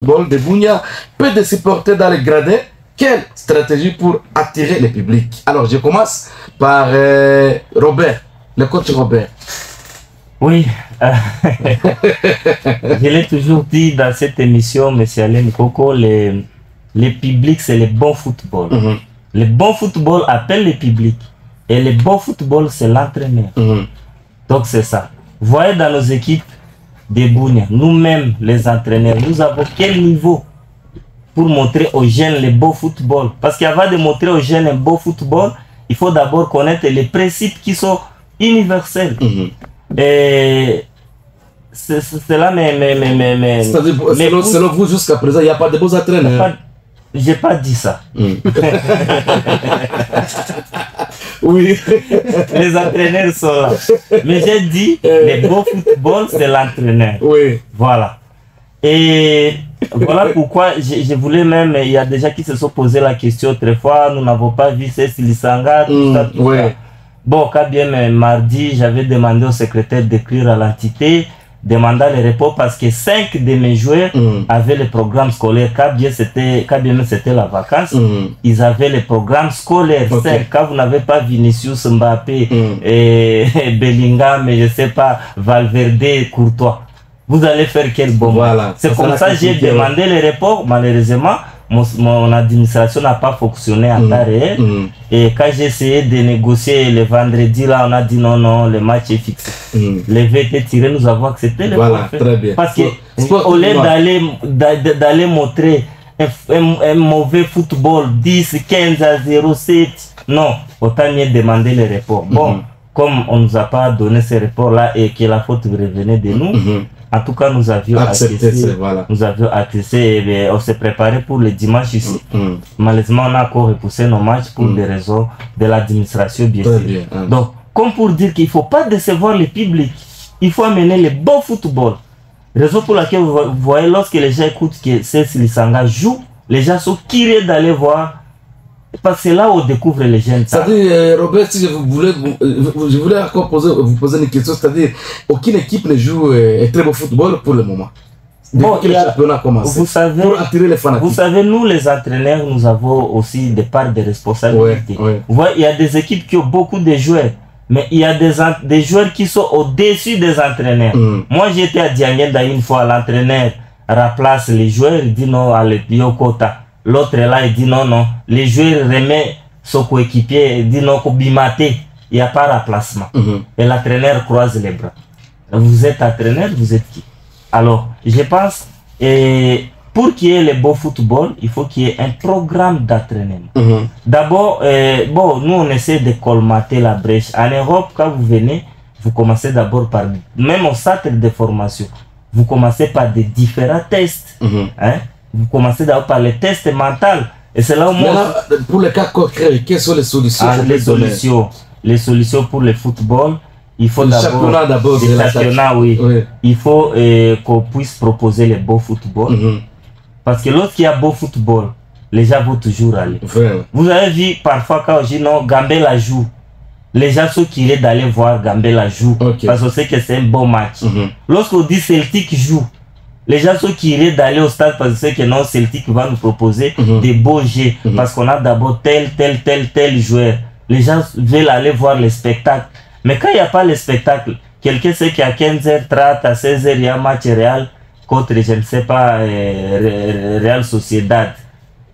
de Bunia, peu de supporters dans les gradins. Quelle stratégie pour attirer le public? Alors, je commence par Robert, le coach Robert. Oui, je l'ai toujours dit dans cette émission, M. Alain Coco, le public, c'est le bon football. Le bon football appelle le public. Et le bon football, c'est l'entraîneur. Donc, c'est ça. Vous voyez dans nos équipes de Bunia, nous-mêmes, les entraîneurs, nous avons quel niveau pour montrer aux jeunes le beau football? Parce qu'avant de montrer aux jeunes un beau football, il faut d'abord connaître les principes qui sont universels. Et c'est là, c'est-à-dire, selon vous, jusqu'à présent, il n'y a pas de beaux entraîneurs. J'ai pas dit ça. Oui. Les entraîneurs sont là. Mais j'ai dit, le beau football, c'est l'entraîneur. Oui. Voilà. Et voilà pourquoi je voulais même, il y a des gens qui se sont posé la question autrefois, nous n'avons pas vu Cécile Lisanga, tout ça, tout ça. Bon, quand bien mardi, j'avais demandé au secrétaire d'écrire à l'entité, demandant les repos parce que 5 de mes joueurs avaient le programme scolaire. Quand bien c'était la vacance, ils avaient le programme scolaire. Quand vous n'avez pas Vinicius, Mbappé, et Bellingham, mais je sais pas, Valverde, Courtois, vous allez faire quel bon voilà. C'est comme ça que j'ai demandé les reports. Malheureusement, mon administration n'a pas fonctionné en temps réel. Et quand j'ai essayé de négocier le vendredi, là, on a dit non, non, le match est fixé. Les VT tirés, nous avons accepté le voilà, très bien. Parce que au lieu d'aller montrer un mauvais football, 10, 15 à 0, 7, non, autant mieux demander les reports. Bon, comme on ne nous a pas donné ces reports-là et que la faute revenait de nous, en tout cas, nous avions accepté, voilà. Nous avions accepté et on s'est préparé pour le dimanche ici. Malheureusement, on a encore repoussé nos matchs pour des raisons de l'administration, bien sûr. Donc, comme pour dire qu'il ne faut pas décevoir le public, il faut amener le bon football. Raison pour laquelle vous voyez, lorsque les gens écoutent que Cécile Lisanga joue, les gens sont curieux d'aller voir. Parce que c'est là où on découvre les jeunes. C'est-à-dire, Robert, si je voulais encore vous poser une question, c'est-à-dire, aucune équipe ne joue un très beau football pour le moment. Bon, le championnat a commencé. Vous savez, pour attirer les fanatiques. Vous savez, nous les entraîneurs, nous avons aussi des parts de responsabilité. Vous voyez, il y a des équipes qui ont beaucoup de joueurs, mais il y a des joueurs qui sont au-dessus des entraîneurs. Moi, j'étais à Diangenda une fois, l'entraîneur remplace les joueurs, il dit non à Yokota. L'autre est là, il dit non, non. Les joueurs remettent son coéquipier, il dit non, Bimaté, il n'y a pas de remplacement. Et l'entraîneur croise les bras. Vous êtes entraîneur, vous êtes qui? Alors, je pense, pour qu'il y ait le beau football, il faut qu'il y ait un programme d'entraînement. D'abord, bon, nous on essaie de colmater la brèche. En Europe, quand vous venez, vous commencez d'abord par, même au centre de formation, vous commencez par des différents tests. Vous commencez d'abord par les tests mentaux. Et c'est là où moi... Pour les cas concrets, quelles sont les solutions? Les solutions pour le football, il faut d'abord le championnat, oui. Il faut qu'on puisse proposer le beau football. Parce que lorsqu'il y a beau football, les gens vont toujours aller. Vous avez vu parfois quand on dit non, Gambela joue. Les gens sont curieux d'aller voir Gambela joue. Parce qu'on sait que c'est un bon match. Lorsqu'on dit Celtic joue, les gens sont curieux d'aller au stade parce que c'est que non, Celtic va nous proposer des beaux jeux. Parce qu'on a d'abord tel joueur. Les gens veulent aller voir le spectacle. Mais quand il n'y a pas le spectacle, quelqu'un sait qu'à 15h30, à 16h, il y a un match Real contre, je ne sais pas, Real Sociedad.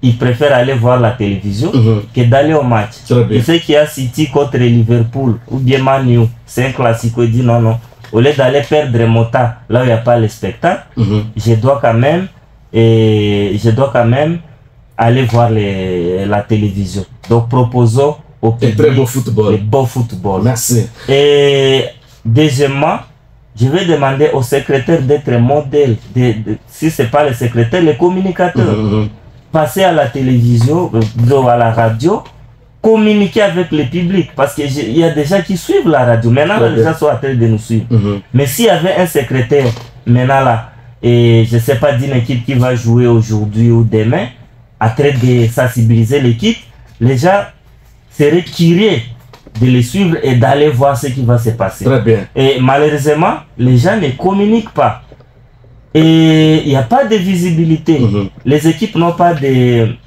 Il préfère aller voir la télévision que d'aller au match. Il sait qu'il y a City contre Liverpool ou bien Man U. C'est un classique. Il dit non, non. Au lieu d'aller perdre mon temps là où il n'y a pas le spectacle, je dois quand même aller voir la télévision. Donc proposons au public le beau football. Merci. Et deuxièmement, je vais demander au secrétaire d'être modèle. Si ce n'est pas le secrétaire, le communicateur. Passer à la télévision, à la radio, communiquer avec le public, parce qu'il y a des gens qui suivent la radio. Maintenant, les gens sont en train de nous suivre. Mais s'il y avait un secrétaire, maintenant là, et je ne sais pas, d'une équipe qui va jouer aujourd'hui ou demain, en train de sensibiliser l'équipe, les gens seraient curieux de les suivre et d'aller voir ce qui va se passer. Très bien. Et malheureusement, les gens ne communiquent pas. Et il n'y a pas de visibilité. Les équipes n'ont pas des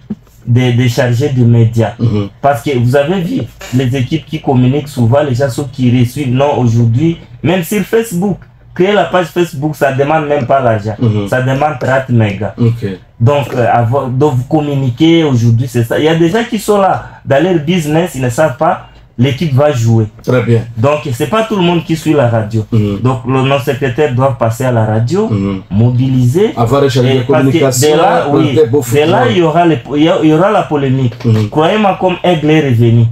chargés de médias. Parce que vous avez vu, les équipes qui communiquent souvent, les gens qui reçoivent, non, aujourd'hui, même sur Facebook, créer la page Facebook, ça demande même pas l'argent. Ça demande 30 mégas. Donc, vous communiquer aujourd'hui, c'est ça. Il y a des gens qui sont là, dans leur business, ils ne savent pas, l'équipe va jouer. Très bien. Donc, c'est pas tout le monde qui suit la radio. Donc, nos secrétaires doivent passer à la radio, mobiliser. Avoir échangé de communication. Dès là, il y aura la polémique. Croyez-moi, comme Aigle est revenu,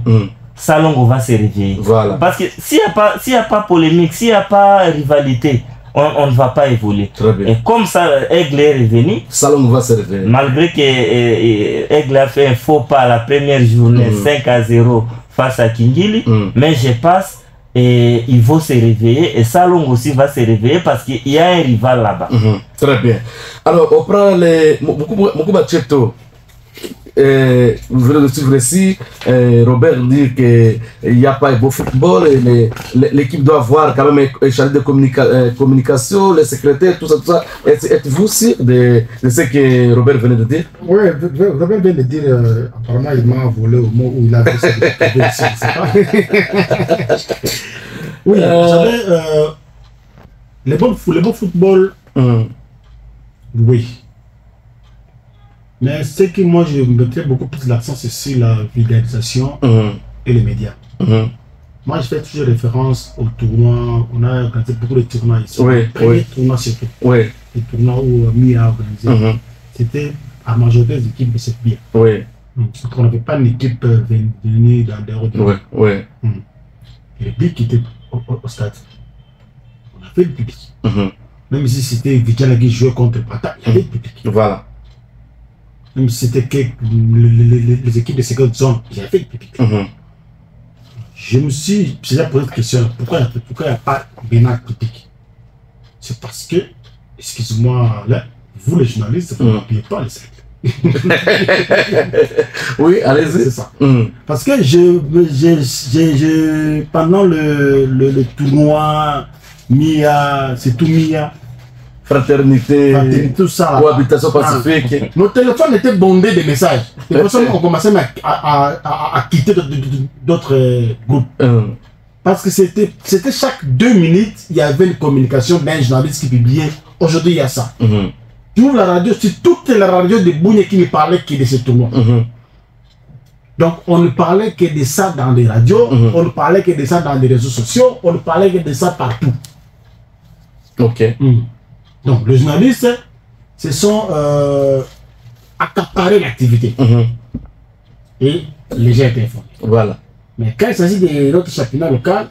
Salongo va se réveiller. Voilà. Parce que s'il n'y a pas polémique, s'il n'y a pas rivalité, on ne va pas évoluer. Et comme ça, Aigle est revenu, Salongo va se réveiller. Malgré que Aigle a fait un faux pas la première journée, 5-0 face à Kingili, mais je passe et il va se réveiller et Salongo aussi va se réveiller parce qu'il y a un rival là-bas. Très bien. Alors, on prend les Moukouba Tcheto. Vous venez de suivre ici, Robert dit qu'il n'y a pas de beau football et l'équipe doit avoir quand même un chargé de communication, les secrétaires, tout ça. Êtes-vous sûr de ce que Robert venait de dire? Oui, Robert vient de dire, apparemment il m'a volé au mot où il a vu ça. Oui, vous savez, le bon football, oui. Mais ce que moi je mettrais beaucoup plus l'accent, c'est sur la vulgarisation et les médias. Moi je fais toujours référence aux tournois. On a organisé beaucoup de tournois ici. Les tournois surtout. Les tournois où MIA a organisé. C'était à majorité des équipes de cette bière. On n'avait pas une équipe venue dans des autres. Et le public qui était au stade. On avait le public. Même si c'était Vidjala qui jouait contre Pata, il y avait le public. Voilà. Même si c'était que les équipes de seconde zone, il y avait le public. Je me suis déjà posé cette question, pourquoi il n'y a pas Bénin public? C'est parce que, excusez-moi, là, vous les journalistes, vous n'oubliez pas les cercles. Oui, allez-y. C'est ça. Parce que pendant le tournoi, MIA, c'est tout MIA. Fraternité, tout ça. Cohabitation pacifique. Nos téléphones étaient bondés de messages. Les personnes ont commencé à quitter d'autres groupes. Parce que c'était chaque 2 minutes, il y avait une communication d'un journaliste qui publiait. Aujourd'hui, il y a ça. Tu ouvres la radio, c'est toute la radio de Bougné qui ne parlait que de ce tournoi. Donc, on ne parlait que de ça dans les radios, on ne parlait que de ça dans les réseaux sociaux, on ne parlait que de ça partout. Donc, les journalistes se sont accaparés l'activité. Et les gens étaient informés. Voilà. Mais quand il s'agit de notre championnat local,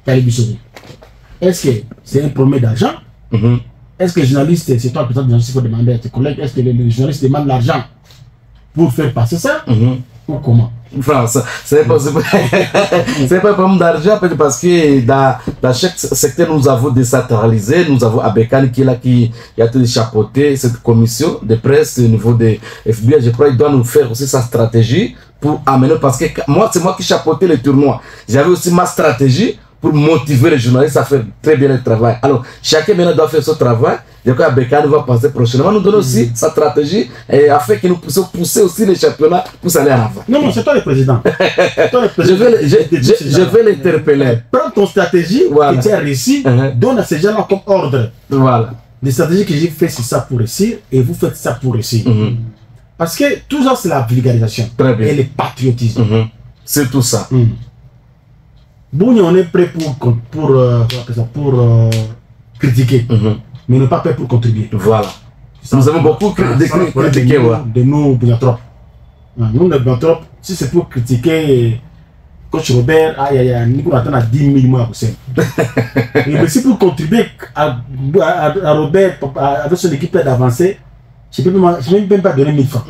est-ce que c'est un problème d'argent? Est-ce que les journalistes, c'est toi le président de l'agence, il faut demander à tes collègues, est-ce que les journalistes demandent l'argent pour faire passer ça? Ou comment? France, c'est pas un problème d'argent parce que dans chaque secteur nous avons décentralisé, nous avons Abekane qui est là qui a tout chapeauté cette commission de presse au niveau des FBI. Je crois qu'il doit nous faire aussi sa stratégie pour amener, parce que moi c'est moi qui chapeautais le tournoi. J'avais aussi ma stratégie pour motiver les journalistes à faire très bien le travail. Alors chacun maintenant doit faire son travail. Je crois que Abekane va passer prochainement nous donner aussi sa stratégie et afin que nous puissions pousser aussi les championnats pour aller en avant. Non, c'est toi le président. Je vais l'interpeller. Prends ton stratégie que tu as réussi, donne à ces gens-là comme ordre. Voilà. Les stratégies que j'ai fait, c'est ça pour réussir et vous faites ça pour réussir. Parce que tout ça, c'est la vulgarisation et le patriotisme. C'est tout ça. Bougné, on est prêt pour critiquer. Mais on n'est pas prêt pour contribuer. Voilà. Nous avons beaucoup critiqué. De nous, Bougnathrop. Nous, les Bougnathrop, si c'est pour critiquer coach Robert, nous attendons à 10 000 mois pour ça. Mais si pour contribuer à Robert, avec son équipe d'avancer, je ne peux même pas donner 1000 francs.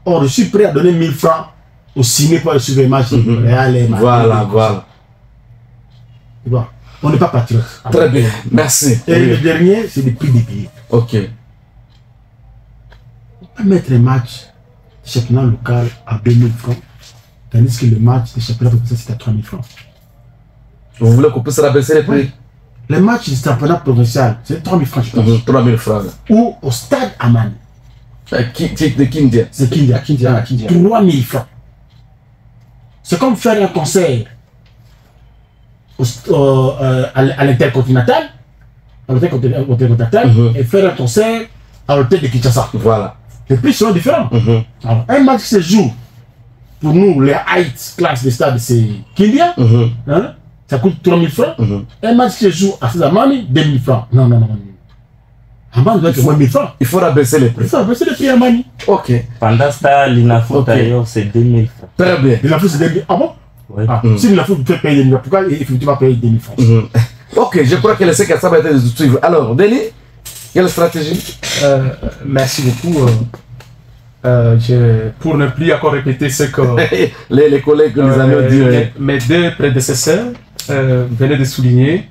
Or, je suis prêt à donner 1000 francs au ciné pour suivre les matchs. Voilà, voilà. On n'est pas patriote. Très bien, merci. Et le dernier, c'est le prix des billets. Ok. On peut mettre les matchs de championnat local à 2000 francs, tandis que le match de championnat français, c'est à 3000 francs. Vous voulez qu'on puisse rabaisser les prix? Les matchs du championnat provincial, c'est 3 000 francs, je pense. 3 000 francs. Ou au stade Amani. De Kindia. C'est Kindia. 3 000 francs. C'est comme faire un concert à l'intercontinental, et faire un concert à l'hôtel de Kinshasa. Voilà. Les prix sont différents. Alors, un match se joue, pour nous, les heights classe de stade, c'est Kindia. Hein? Ça coûte 3 000 francs. Un match se joue à Amani, 2 000 francs. Non. Amani doit être moins 1 000 francs. Il faut rabaisser les prix. Il faut rabaisser les prix à Amani. Ok. Pendant ce temps, l'INAFOOT d'ailleurs, c'est 2 000 francs. Très bien. L'INAFOOT, c'est 2 000 francs. Ah bon? Oui. Si l'INAFOOT peut payer 2 000 francs, pourquoi effectivement payer 2 000 francs? Ok, je crois que le CKSA va être de suivre. Alors, Denis, quelle stratégie? Merci beaucoup. Pour ne plus encore répéter ce que les collègues que nous allons dire. Mes deux prédécesseurs venaient de souligner.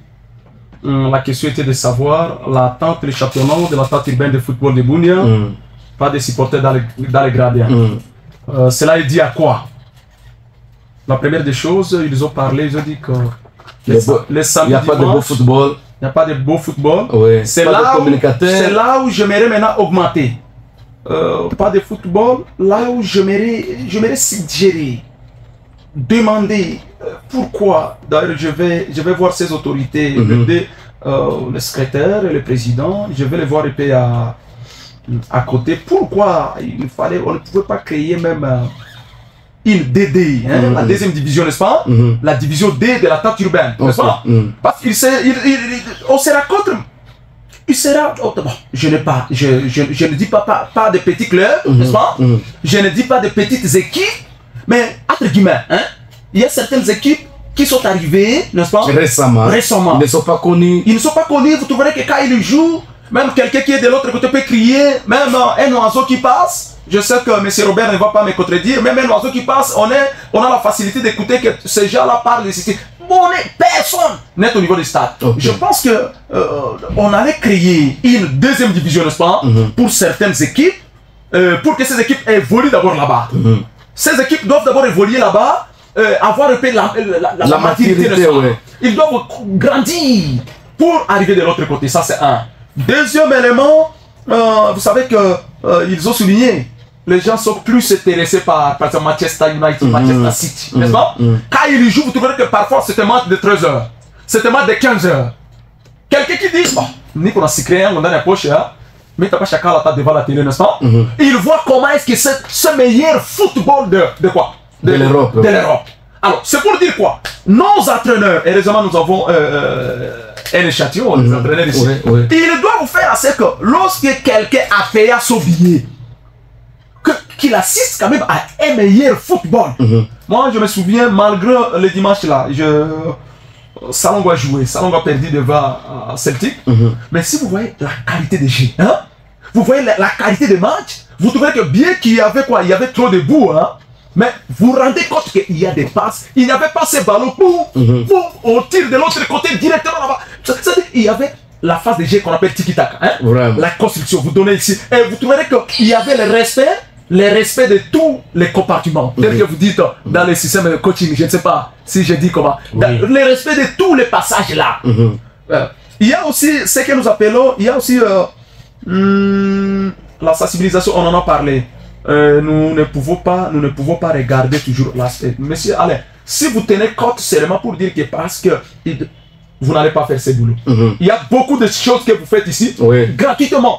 La question était de savoir l'attente, le championnat de l'attente urbaine de football de Bunia, pas des supporters dans les gradins. Cela est dit à quoi? La première des choses, ils ont parlé, ils ont dit que les samedis, il n'y a pas de beau football. Il n'y a pas de beau football. Oui. C'est là où j'aimerais maintenant augmenter. Pas de football, là où j'aimerais suggérer, demander pourquoi. D'ailleurs, je vais voir ces autorités, le secrétaire et le président, je vais les voir un peu à côté. Pourquoi on ne pouvait pas créer même une DD, hein, la deuxième division, n'est-ce pas? La division D de l'attente urbaine, n'est-ce pas? Parce qu'on sera contre. Il sera. Oh, bon, je ne dis pas de petits clubs, n'est-ce pas? Je ne dis pas de petites équipes, mais entre guillemets, hein, il y a certaines équipes qui sont arrivées, n'est-ce pas? Récemment. Ils ne sont pas connus. Ils ne sont pas connus. Vous trouverez que quand ils jouent, même quelqu'un qui est de l'autre côté peut crier, même un oiseau qui passe. Je sais que M. Robert ne va pas me contredire, même un oiseau qui passe, on a la facilité d'écouter que ces gens-là parlent de ceci. Personne n'est au niveau du stade. Je pense que on allait créer une deuxième division, n'est-ce pas, pour certaines équipes, pour que ces équipes évoluent d'abord là-bas. Ces équipes doivent d'abord évoluer là-bas, avoir un peu la maturité, n'est-ce pas? Ils doivent grandir pour arriver de l'autre côté. Ça, c'est un. Deuxième élément, vous savez que ils ont souligné. Les gens sont plus intéressés par exemple, Manchester United, Manchester City, n'est-ce pas? Quand ils jouent, vous trouverez que parfois c'est un match de 13 h, c'est un match de 15 h. Quelqu'un qui dit, bon, ni qu'on a si créé, on a la poche, hein, mais t'as pas chacun la table devant la télé, n'est-ce pas? Il voit comment est-ce que c'est ce meilleur football de quoi? De l'Europe. De l'Europe. Alors, c'est pour dire quoi? Nos entraîneurs, heureusement nous avons un échantillon, les entraîneurs ici. Ils doivent faire à ce que lorsque quelqu'un a payé son billet, qu'il assiste quand même à un meilleur football. Moi, je me souviens, malgré le dimanche là, Salongo a joué, Salongo a perdu devant Celtic. Mais si vous voyez la qualité des jeux, hein, vous voyez la qualité des matchs, vous trouvez que bien qu'il y avait quoi, il y avait trop de boue, hein, mais vous vous rendez compte qu'il y a des passes, il n'y avait pas ces ballons, on tire de l'autre côté directement là-bas. Il y avait la phase de jeu qu'on appelle tiki-taka, hein, la construction, vous donnez ici, et vous trouverez qu'il y avait le respect de tous les compartiments. Tel que vous dites dans le système de coaching, je ne sais pas si je dis comment. Le respect de tous les passages là. Il y a aussi ce que nous appelons, il y a aussi la sensibilisation, on en a parlé. Nous ne pouvons pas regarder toujours l'aspect. Monsieur Alain, si vous tenez compte seulement pour dire que parce que vous n'allez pas faire ce boulot. Il y a beaucoup de choses que vous faites ici gratuitement.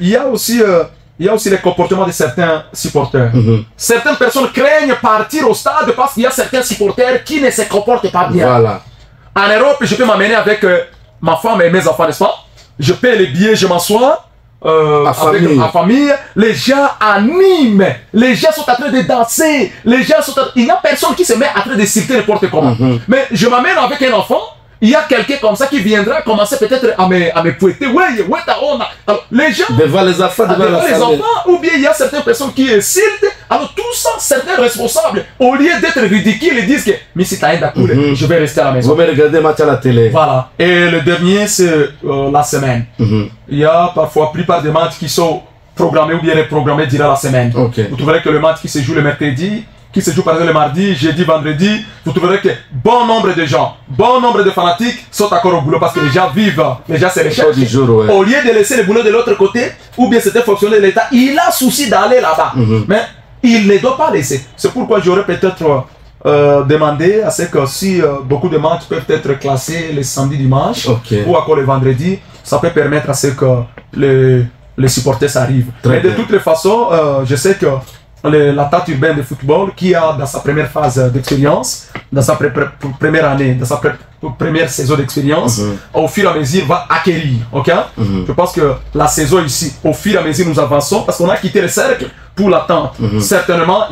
Il y a aussi les comportements de certains supporters. Certaines personnes craignent partir au stade parce qu'il y a certains supporters qui ne se comportent pas bien. En Europe, je peux m'amener avec ma femme et mes enfants, n'est-ce pas? Je paie les billets, je m'assois avec ma famille. Les gens animent. Les gens sont en train de danser. Il n'y a personne qui se met en train de citer n'importe comment. Mais je m'amène avec un enfant. Il y a quelqu'un comme ça qui viendra commencer peut-être à me pouetter. Alors, les gens. Devant les enfants, ou bien il y a certaines personnes qui insultent. Alors, tout ça, certains responsables, au lieu d'être ridicules, ils disent que, mais si t'as un je vais rester à la maison. Vous me regardez match à la télé. Voilà. Et le dernier, c'est la semaine. Il y a parfois la plupart des matchs qui sont programmés ou bien reprogrammés durant la semaine. Vous trouverez que le match qui se joue le mercredi, qui se joue par exemple le mardi, jeudi, vendredi, vous trouverez que bon nombre de gens, bon nombre de fanatiques sont encore au boulot parce que les gens vivent, les gens se recherchent. Ouais. Au lieu de laisser le boulot de l'autre côté, ou bien c'était fonctionnaire de l'État, il a souci d'aller là-bas. Mais il ne doit pas laisser. C'est pourquoi j'aurais peut-être demandé à ce que si beaucoup de matchs peuvent être classés les samedis, dimanches, ou encore le vendredi, ça peut permettre à ce que les supporters arrivent. Mais de toutes les façons, je sais que la Tate urbaine de football, qui a dans sa première phase d'expérience, dans sa première année, dans sa première saison d'expérience, au fur et à mesure va acquérir. Je pense que la saison ici, au fur et à mesure nous avançons, parce qu'on a quitté le cercle pour l'attente. Certainement,